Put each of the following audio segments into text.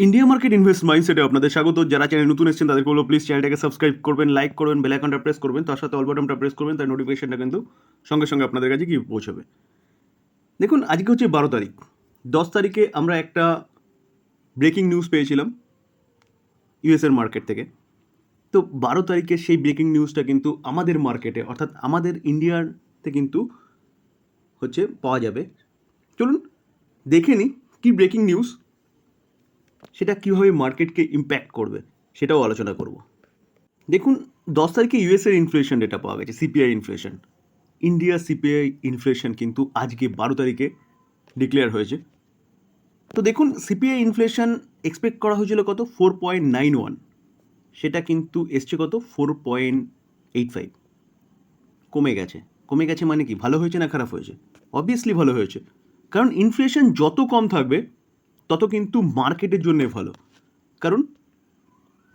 India market invest মাইন্ডসেটে আপনাদের স্বাগত। যারা চ্যানেল নতুন এসেছেন তাদেরকে বলবো প্লিজ চ্যানেলটাকে সাবস্ক্রাইব করবেন, লাইক করবেন, বেল আইকনটা প্রেস করবেন, তার সাথে অল বাটনটা প্রেস করবেন, তার নোটিফিকেশনটা কিন্তু সঙ্গে সঙ্গে আপনাদের কাছে গিয়ে পৌঁছবে। দেখুন, আজকে হচ্ছে 12 তারিখ। 10 তারিখে আমরা একটা ব্রেকিং নিউজ পেয়েছিলাম ইউএসের মার্কেট থেকে। তো 12 তারিখে সেই ব্রেকিং নিউজটা কিন্তু আমাদের মার্কেটে অর্থাৎ আমাদের ইন্ডিয়াতে কিন্তু হচ্ছে পাওয়া যাবে। চলুন দেখে নিই কী ব্রেকিং নিউজ, সেটা কীভাবে মার্কেটকে ইম্প্যাক্ট করবে সেটাও আলোচনা করব। দেখুন, 10 তারিখে ইউএসের ইনফ্লেশন ডেটা পাওয়া গেছে, CPI inflation. India CPI inflation কিন্তু আজকে 12 তারিখে ডিক্লেয়ার হয়েছে। তো দেখুন, সিপিআই ইনফ্লেশন এক্সপেক্ট করা হয়েছিল কত, 4.91, সেটা কিন্তু এসছে কত, 4.85। কমে গেছে। কমে গেছে মানে কি, ভালো হয়েছে না খারাপ হয়েছে? অবভিয়াসলি ভালো হয়েছে, কারণ ইনফ্লেশন যত কম থাকবে তত কিন্তু মার্কেটের জন্যে ভালো। কারণ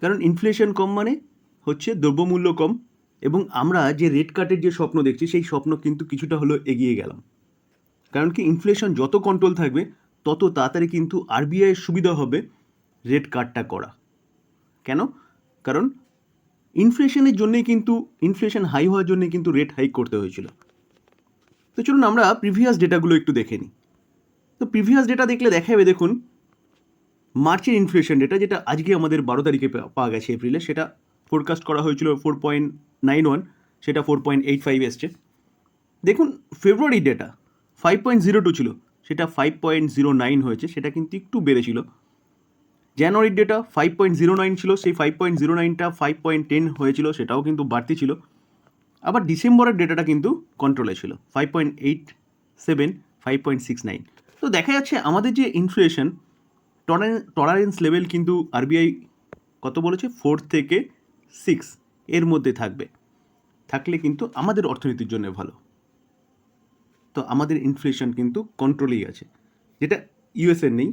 কারণ ইনফ্লেশন কম মানে হচ্ছে দ্রব্যমূল্য কম, এবং আমরা যে রেট কাটের যে স্বপ্ন দেখছি সেই স্বপ্ন কিন্তু কিছুটা হলেও এগিয়ে গেলাম। কারণ কি, ইনফ্লেশন যত কন্ট্রোল থাকবে তত তাড়াতাড়ি কিন্তু আরবিআইয়ের সুবিধা হবে রেট কাটটা করা। কেন? কারণ ইনফ্লেশনের জন্যেই কিন্তু, ইনফ্লেশন হাই হওয়ার জন্যে কিন্তু রেট হাইক করতে হয়েছিল। তো চলুন আমরা প্রিভিয়াস ডেটাগুলো একটু দেখে নিই। তো প্রিভিয়াস ডেটা দেখলে দেখা যাবে, দেখুন মার্চের ইনফ্লেশন ডেটা যেটা আজকে আমাদের 12 তারিখে পাওয়া গেছে এপ্রিলে, সেটা ফোরকাস্ট করা হয়েছিল 4.91, সেটা 4.85 এসছে। দেখুন ফেব্রুয়ারি ডেটা 5.02 ছিল, সেটা 5.09 হয়েছে, সেটা কিন্তু একটু বেড়েছিল। জানুয়ারির ডেটা 5.09 ছিল, সেই 5.09টা 5.10 হয়েছিল, সেটাও কিন্তু বাড়তি ছিল। আবার ডিসেম্বরের ডেটাটা কিন্তু কন্ট্রোলে ছিল, 5.87, 5.69। তো দেখা যাচ্ছে আমাদের যে ইনফ্লেশন টলারেন্স লেভেল কিন্তু আরবিআই কত বলেছে, 4 থেকে 6 এর মধ্যে থাকলে কিন্তু আমাদের অর্থনীতির জন্য ভালো। তো আমাদের ইনফ্লেশন কিন্তু কন্ট্রোলেই আছে, যেটা ইউএসের নেই।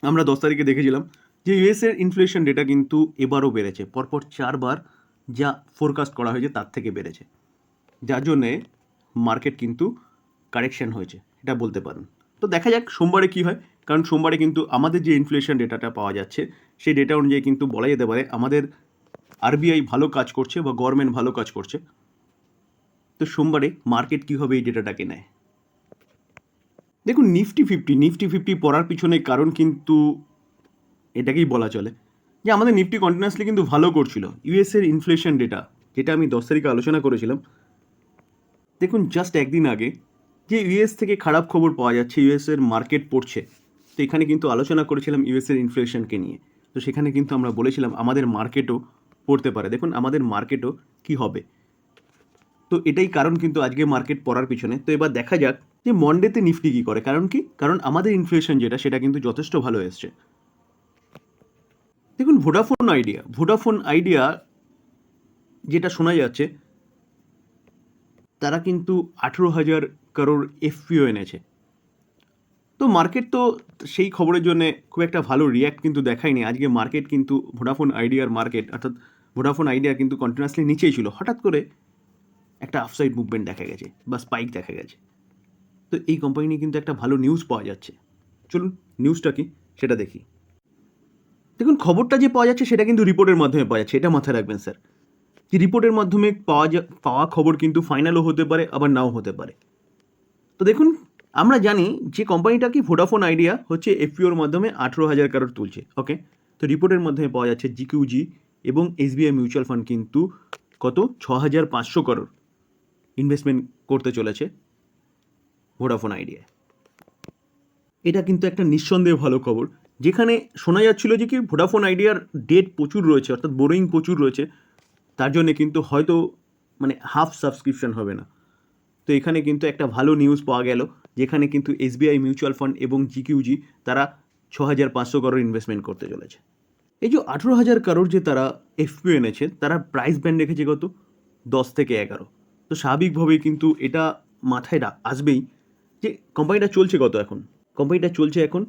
আমরা 10 তারিখে দেখেছিলাম যে ইউএসের ইনফ্লেশন ডেটা কিন্তু এবারও বেড়েছে, পরপর 4বার যা ফোরকাস্ট করা হয়েছে তার থেকে বেড়েছে, যার জন্যে মার্কেট কিন্তু কারেকশন হয়েছে, এটা বলতে পারেন। তো দেখা যাক সোমবারে কী হয়, কারণ সোমবারে কিন্তু আমাদের যে ইনফ্লেশন ডেটাটা পাওয়া যাচ্ছে সেই ডেটা অনুযায়ী কিন্তু বলা যেতে পারে আমাদের আরবিআই ভালো কাজ করছে বা গভর্নমেন্ট ভালো কাজ করছে। তো সোমবারে মার্কেট কীভাবে এই ডেটাটাকে নেয়। দেখুন, নিফটি ফিফটি পড়ার পিছনে কারণ কিন্তু এটাকেই বলা চলে যে আমাদের নিফটি কন্টিনিউয়াসলি কিন্তু ভালো করছিল। ইউএসের ইনফ্লেশন ডেটা যেটা আমি 10 তারিখে আলোচনা করেছিলাম, দেখুন জাস্ট একদিন আগে যে ইউএস থেকে খারাপ খবর পাওয়া যাচ্ছে, ইউএসের মার্কেট পড়ছে। তো এখানে কিন্তু আলোচনা করেছিলাম ইউএসের ইনফ্লেশনকে নিয়ে। তো সেখানে কিন্তু আমরা বলেছিলাম আমাদের মার্কেটও পড়তে পারে। দেখুন আমাদের মার্কেটও কি হবে। তো এটাই কারণ কিন্তু আজকে মার্কেট পড়ার পিছনে। তো এবার দেখা যাক যে মন্ডেতে নিফটি কী করে। কারণ কি, কারণ আমাদের ইনফ্লেশন যেটা সেটা কিন্তু যথেষ্ট ভালো এসছে। দেখুন ভোডাফোন আইডিয়া যেটা শোনা যাচ্ছে, তারা কিন্তু 18,000 করোড় এফপিও এনেছে। তো মার্কেট তো সেই খবরের জন্য খুব একটা ভালো রিয়্যাক্ট কিন্তু দেখায়নি। আজকে মার্কেট কিন্তু ভোডাফোন আইডিয়ার মার্কেট অর্থাৎ ভোডাফোন আইডিয়া কিন্তু কন্টিনিউয়াসলি নিচেই ছিল, হঠাৎ করে একটা আফসাইড মুভমেন্ট দেখা গেছে বা স্পাইক দেখা গেছে। তো এই কোম্পানি নিয়ে কিন্তু একটা ভালো নিউজ পাওয়া যাচ্ছে। চলুন নিউজটা কি সেটা দেখি। দেখুন, খবরটা যে পাওয়া যাচ্ছে সেটা কিন্তু রিপোর্টের মাধ্যমে পাওয়া যাচ্ছে, এটা মাথায় রাখবেন স্যার, যে রিপোর্টের মাধ্যমে পাওয়া খবর কিন্তু ফাইনালও হতে পারে আবার নাও হতে পারে। তো দেখুন, আমরা জানি যে কোম্পানিটা কি ভোডাফোন আইডিয়া হচ্ছে এফপিওর মাধ্যমে 18,000 করোড় তুলছে, ওকে। তো রিপোর্টের মাধ্যমে পাওয়া যাচ্ছে জিকিউজি এবং এসবিআই মিউচুয়াল ফান্ড কিন্তু কত 6,500 করোড় ইনভেস্টমেন্ট করতে চলেছে ভোডাফোন আইডিয়ায়। এটা কিন্তু একটা নিঃসন্দেহে ভালো খবর, যেখানে শোনা যাচ্ছিল যে কি ভোডাফোন আইডিয়ার ডেট প্রচুর রয়েছে অর্থাৎ বোরোয়িং প্রচুর রয়েছে, তার জন্যে কিন্তু হয়তো মানে হাফ সাবস্ক্রিপশন হবে না। তো এখানে কিন্তু একটা ভালো নিউজ পাওয়া গেল, যেখানে কিন্তু এসবিআই মিউচুয়াল ফান্ড এবং জিকিউজি তারা 6,500 করোড় ইনভেস্টমেন্ট করতে চলেছে। এই যে 18,000 করোড় যে তারা এফপিও এনেছে, তারা প্রাইস ব্যান্ড রেখেছে কত, 10 থেকে 11। তো স্বাভাবিকভাবেই কিন্তু এটা মাথায় আসবেই যে কোম্পানিটা চলছে কত এখন, কোম্পানিটা চলছে এখন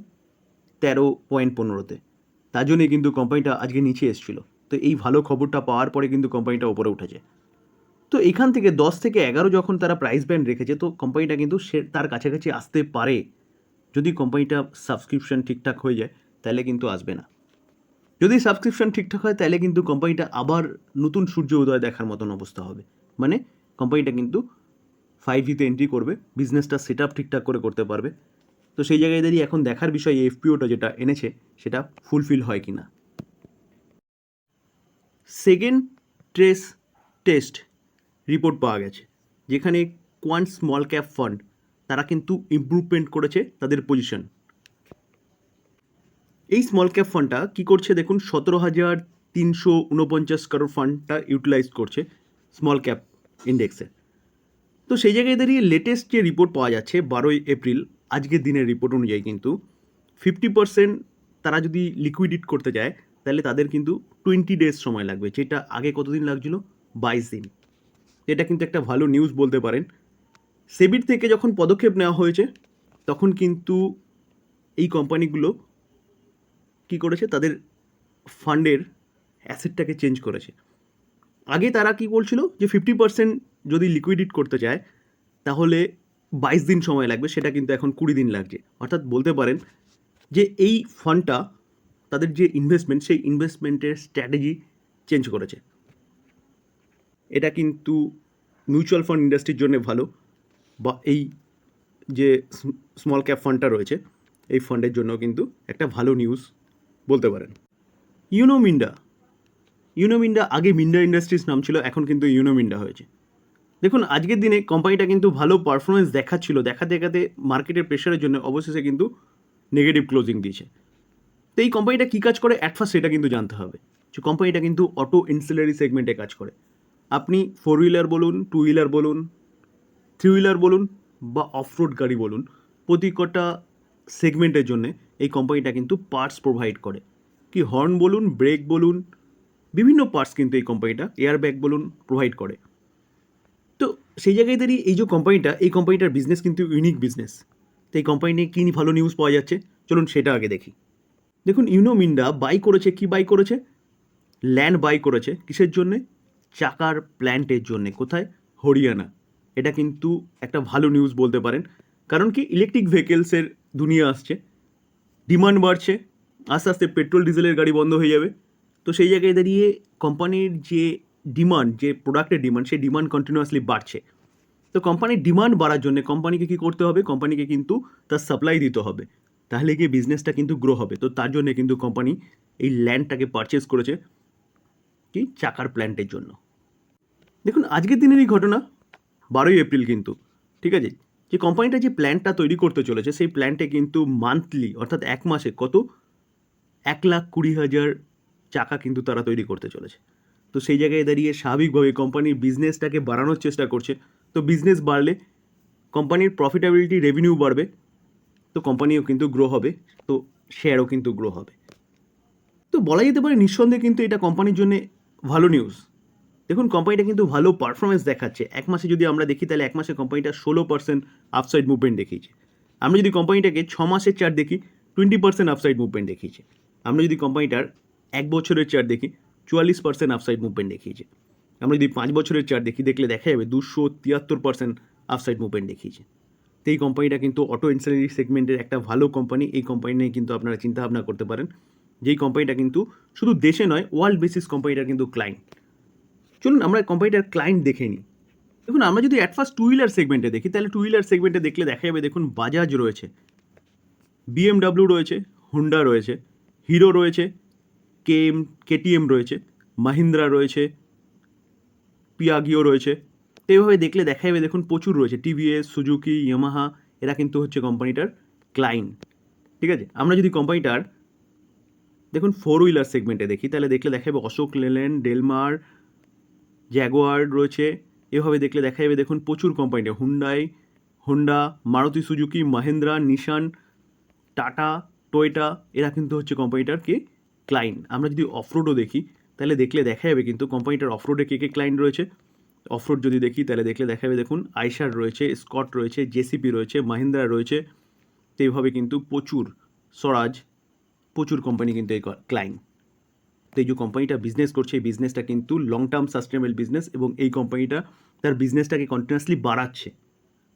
13.15-তে। তার জন্যই কিন্তু কোম্পানিটা আজকে নিচে এসেছিল। তো এই ভালো খবরটা পাওয়ার পরে কিন্তু কোম্পানিটা ওপরে উঠেছে। তো এখান থেকে 10 থেকে 11 যখন তারা প্রাইস ব্যান্ড রেখেছে, তো কোম্পানিটা কিন্তু সে তার কাছাকাছি আসতে পারে যদি কোম্পানিটা সাবস্ক্রিপশন ঠিকঠাক হয়ে যায়, তাহলে কিন্তু আসবে না। যদি সাবস্ক্রিপশন ঠিকঠাক হয় তাহলে কিন্তু কোম্পানিটা আবার নতুন সূর্য উদয় দেখার মতন অবস্থা হবে। মানে কোম্পানিটা কিন্তু 5G-তে এন্ট্রি করবে, বিজনেসটা সেট আপ ঠিকঠাক করে করতে পারবে। তো সেই জায়গায় দাঁড়িয়ে এখন দেখার বিষয় এই এফপিওটা যেটা এনেছে সেটা ফুলফিল হয় কি না। সেকেন্ড ট্রেস টেস্ট রিপোর্ট পাওয়া গেছে, যেখানে কোয়ান্ট স্মল ক্যাপ ফান্ড তারা কিন্তু ইমপ্রুভমেন্ট করেছে তাদের পজিশন। এই স্মল ক্যাপ ফান্ডটা কী করছে দেখুন, 17,349 করোড় ফান্ডটা ইউটিলাইজ করছে স্মল ক্যাপ ইন্ডেক্সে। তো সেই জায়গায় দাঁড়িয়ে লেটেস্ট যে রিপোর্ট পাওয়া যাচ্ছে 12ই এপ্রিল আজকের দিনের রিপোর্ট অনুযায়ী কিন্তু 50% তারা যদি লিকুইডিট করতে যায় তাহলে তাদের কিন্তু 20 ডেজ সময় লাগবে, যেটা আগে কতদিন লাগছিল, 22 দিন। এটা কিন্তু একটা ভালো নিউজ বলতে পারেন। সেবির থেকে যখন পদক্ষেপ নেওয়া হয়েছে তখন কিন্তু এই কোম্পানিগুলো কী করেছে, তাদের ফান্ডের অ্যাসেটটাকে চেঞ্জ করেছে। আগে তারা কি বলছিল যে 50% যদি লিকুইডিট করতে চায় তাহলে 22 দিন সময় লাগবে, সেটা কিন্তু এখন 20 দিন লাগছে। অর্থাৎ বলতে পারেন যে এই ফান্ডটা তাদের যে ইনভেস্টমেন্ট সেই ইনভেস্টমেন্টের স্ট্র্যাটেজি চেঞ্জ করেছে। এটা কিন্তু মিউচুয়াল ফান্ড ইন্ডাস্ট্রির জন্য ভালো, বা এই যে স্মল ক্যাপ ফান্ডটা রয়েছে এই ফান্ডের জন্য কিন্তু একটা ভালো নিউজ বলতে পারেন। ইউনোমিন্ডা আগে মিন্ডা ইন্ডাস্ট্রিজ নাম ছিল, এখন কিন্তু ইউনোমিন্ডা হয়েছে। দেখুন আজকের দিনে কোম্পানিটা কিন্তু ভালো পারফরমেন্স দেখাচ্ছিল, দেখাতে মার্কেটের প্রেশারের জন্য অবশেষে কিন্তু নেগেটিভ ক্লোজিং দিয়েছে। তো এই কোম্পানিটা কী কাজ করে অ্যাট ফার্স্ট সেটা কিন্তু জানতে হবে। যে কোম্পানিটা কিন্তু অটো ইনসিলারি সেগমেন্টে কাজ করে। আপনি 4 হুইলার বলুন, 2 হুইলার বলুন, 3 হুইলার বলুন বা অফরোড গাড়ি বলুন, প্রতি কটা সেগমেন্টের জন্য এই কোম্পানিটা কিন্তু পার্টস প্রোভাইড করে। কি হর্ন বলুন, ব্রেক বলুন, বিভিন্ন পার্টস কিন্তু এই কোম্পানিটা, এয়ার ব্যাগ বলুন, প্রোভাইড করে। তো সেই জায়গায় দাঁড়িয়ে এই যে কোম্পানিটা, এই কোম্পানিটার বিজনেস কিন্তু ইউনিক বিজনেস। তো এই কোম্পানি নিয়ে কী ভালো নিউজ পাওয়া যাচ্ছে চলুন সেটা আগে দেখি। দেখুন ইউনোমিন্ডা বাই করেছে, কি বাই করেছে, ল্যান্ড বাই করেছে কিসের জন্যে, চাকার প্ল্যান্টের জন্যে। কোথায়, হরিয়ানা। এটা কিন্তু একটা ভালো নিউজ বলতে পারেন, কারণ কি ইলেকট্রিক ভেহিকেলসের দুনিয়া আসছে, ডিমান্ড বাড়ছে, আস্তে আস্তে পেট্রোল ডিজেলের গাড়ি বন্ধ হয়ে যাবে। তো সেই জায়গায় দাঁড়িয়ে কোম্পানির যে ডিমান্ড, যে প্রোডাক্টের ডিমান্ড, সেই ডিমান্ড কন্টিনিউয়াসলি বাড়ছে। তো কোম্পানির ডিমান্ড বাড়ার জন্য কোম্পানিকে কী করতে হবে, কোম্পানিকে কিন্তু তার সাপ্লাই দিতে হবে, তাহলে গিয়ে বিজনেসটা কিন্তু গ্রো হবে। তো তার জন্য কিন্তু কোম্পানি এই ল্যান্ডটাকে পারচেস করেছে কি, চাকার প্ল্যান্টের জন্য। দেখুন আজকের দিনের এই ঘটনা 12ই এপ্রিল কিন্তু, ঠিক আছে, যে কোম্পানিটা যে প্ল্যান্টটা তৈরি করতে চলেছে সেই প্ল্যান্টে কিন্তু মান্থলি অর্থাৎ এক মাসে কত, 1,20,000 চাকা কিন্তু তারা তৈরি করতে চলেছে। তো সেই জায়গায় দাঁড়িয়ে স্বাভাবিকভাবে কোম্পানির বিজনেসটাকে বাড়ানোর চেষ্টা করছে। তো বিজনেস বাড়লে কোম্পানির প্রফিটেবিলিটি, রেভিনিউ বাড়বে, তো কোম্পানিও কিন্তু গ্রো হবে, তো শেয়ারও কিন্তু গ্রো হবে। তো বলা যেতে পারে নিঃসন্দেহে কিন্তু এটা কোম্পানির জন্য ভালো নিউজ। দেখুন কোম্পানিটা কিন্তু ভালো পারফরমেন্স দেখাচ্ছে। এক মাসে যদি আমরা দেখি তাহলে এক মাসে কোম্পানিটা 16% আপসাইড মুভমেন্ট দেখিয়েছে। আমরা যদি কোম্পানিটাকে 6 মাসের চার্ট দেখি 20% আপসাইড মুভমেন্ট দেখিয়েছে। আমরা যদি কোম্পানিটার 1 বছরের চার্ট দেখি 44% আপসাইড মুভমেন্ট দেখিয়েছে। আমরা যদি 5 বছরের চার্ট দেখি দেখলে দেখা যাবে 273% আপসাইড মুভমেন্ট দেখিয়েছে। তো এই কোম্পানিটা কিন্তু অটো ইনসিলারি সেগমেন্টের একটা ভালো কোম্পানি। এই কোম্পানি নিয়ে কিন্তু আপনারা চিন্তাভাবনা করতে পারেন, যেই কোম্পানিটা কিন্তু শুধু দেশে নয় ওয়ার্ল্ড বেসিস কোম্পানিটার কিন্তু ক্লায়েন্ট। চলুন আমরা কোম্পানিটার ক্লায়েন্ট দেখে নিই। দেখুন আমরা যদি অ্যাট ফার্স্ট টু হুইলার সেগমেন্টে দেখি তাহলে টু হুইলার সেগমেন্টে দেখলে দেখা যাবে, দেখুন বাজাজ রয়েছে, BMW রয়েছে, হুন্ডা রয়েছে, হিরো রয়েছে, KTM রয়েছে, মাহিন্দ্রা রয়েছে, পিয়াগিও রয়েছে। তো এইভাবে দেখলে দেখা যাবে দেখুন প্রচুর রয়েছে, TVS, সুজুকি, ইয়ামাহা, এরা কিন্তু হচ্ছে কোম্পানিটার ক্লায়েন্ট। ঠিক আছে, আমরা যদি কোম্পানিটার দেখুন 4 হুইলার সেগমেন্টে দেখি তাহলে দেখলে দেখা যাবে অশোক লেল্যান্ড, ডেলমার, জ্যাগুয়ার রয়েছে। এভাবে দেখলে দেখা যাবে দেখুন প্রচুর কোম্পানিটা, হোন্ডা, মারুতি সুজুকি, মাহিন্দ্রা, নিশান, টাটা, টয়োটা, এরা কিন্তু হচ্ছে কোম্পানিটার কি ক্লায়েন্ট। আমরা যদি অফরোডও দেখি তাহলে দেখলে দেখা যাবে কিন্তু কোম্পানিটার অফরোডে কে ক্লায়েন্ট রয়েছে। অফরোড যদি দেখি তাহলে দেখলে দেখা যাবে দেখুন আইশার রয়েছে, স্কট রয়েছে, জেসিপি রয়েছে, মাহিন্দ্রা রয়েছে। তো এইভাবে কিন্তু প্রচুর, স্বরাজ, প্রচুর কোম্পানি কিন্তু এই ক্লায়েন্ট। তো এই যে কোম্পানিটা বিজনেস করছে এই বিজনেসটা কিন্তু লং টার্ম সাস্টেনেবল বিজনেস, এবং এই কোম্পানিটা তার বিজনেসটাকে কন্টিনিউয়াসলি বাড়াচ্ছে।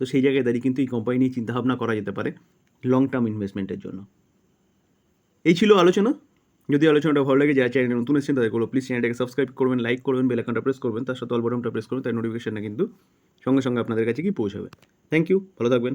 তো সেই জায়গায় দাঁড়িয়ে কিন্তু এই কোম্পানি নিয়ে চিন্তাভাবনা করা যেতে পারে লং টার্ম ইনভেস্টমেন্টের জন্য। এই ছিল আলোচনা। যদি আলোচনাটা ভালো লাগে, যারা চ্যানেলে নতুন এসেছেন তাদেরকে বলবো প্লিজ চ্যানেলটাকে সাবস্ক্রাইব করবেন, লাইক করবেন, বেল আইকনটা প্রেস করবেন, তার সাথে অল বাটনটা প্রেস করবেন, তার নোটিফিকেশনটা কিন্তু সঙ্গে সঙ্গে আপনাদের কাছে কি পৌঁছাবে। থ্যাংক ইউ, ভালো থাকবেন।